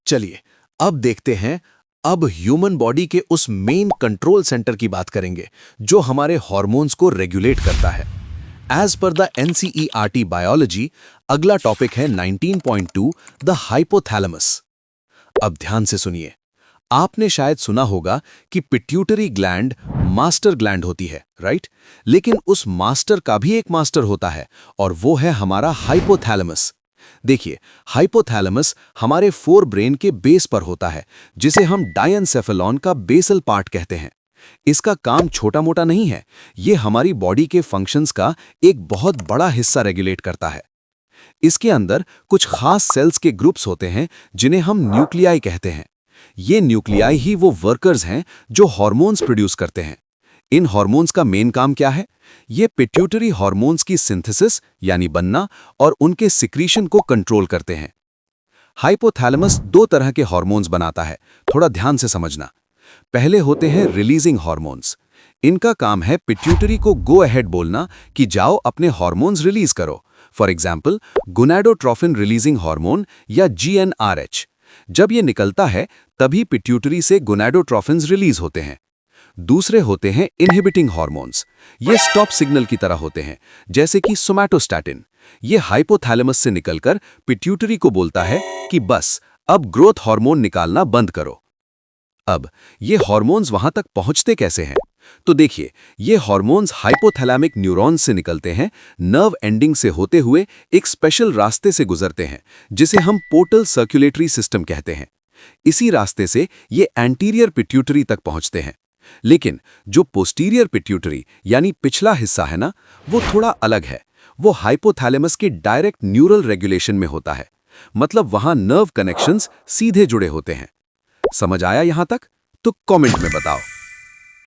चलिए अब देखते हैं। अब ह्यूमन बॉडी के उस मेन कंट्रोल सेंटर की बात करेंगे जो हमारे हार्मोन्स को रेगुलेट करता है। As per the NCERT biology, अगला टॉपिक है 19.2 द हाइपोथैलेमस। अब ध्यान से सुनिए। आपने शायद सुना होगा कि पिट्यूटरी ग्लैंड मास्टर ग्लैंड होती है, राइट? लेकिन उस मास्टर का भी एक मास्टर होता है और वो है हमारा हाइपोथैलेमस। देखिए, हाइपोथैलेमस हमारे फोर ब्रेन के बेस पर होता है, जिसे हम डायनसेफेलॉन का बेसल पार्ट कहते हैं। इसका काम छोटा मोटा नहीं है, ये हमारी बॉडी के फंक्शंस का एक बहुत बड़ा हिस्सा रेगुलेट करता है। इसके अंदर कुछ खास सेल्स के ग्रुप्स होते हैं जिन्हें हम न्यूक्लियाई कहते हैं। ये न्यूक्लियाई ही वो वर्कर्स हैं जो हार्मोन्स प्रोड्यूस करते हैं। इन हार्मोन्स का मेन काम क्या है? ये पिट्यूटरी हार्मोन्स की सिंथेसिस यानी बनना और उनके सिक्रीशन को कंट्रोल करते हैं। हाइपोथैलेमस दो तरह के हार्मोन्स बनाता है, थोड़ा ध्यान से समझना। पहले होते हैं रिलीजिंग हार्मोन्स। इनका काम है पिट्यूटरी को गो अहेड बोलना कि जाओ अपने हार्मोन्स रिलीज करो। For example, gonadotrophin releasing hormone या GnRH। जब ये निकलता है तभी पिट्यूटरी से गोनाडोट्रोफिन्स रिलीज होते हैं। दूसरे होते हैं इनहिबिटिंग हार्मोन्स। ये स्टॉप सिग्नल की तरह होते हैं, जैसे कि सोमैटोस्टैटिन। ये हाइपोथैलेमस से निकलकर पिट्यूटरी को बोलता है कि बस अब ग्रोथ हार्मोन निकालना बंद करो। अब ये हार्मोन्स वहां तक पहुंचते कैसे हैं? तो देखिए, ये हार्मोन्स हाइपोथैलेमिक न्यूरॉन्स से निकलते हैं, नर्व एंडिंग से होते हुए एक स्पेशल रास्ते से गुजरते हैं जिसे हम पोर्टल सर्कुलेटरी सिस्टम कहते हैं। इसी रास्ते से ये एंटीरियर पिट्यूटरी तक पहुंचते हैं। लेकिन जो पोस्टीरियर पिट्यूटरी यानी पिछला हिस्सा है ना, वो थोड़ा अलग है। वो हाइपोथैलेमस के डायरेक्ट न्यूरल रेगुलेशन में होता है। मतलब वहां नर्व कनेक्शंस सीधे जुड़े होते हैं। समझ आया यहां तक? तो कमेंट में बताओ।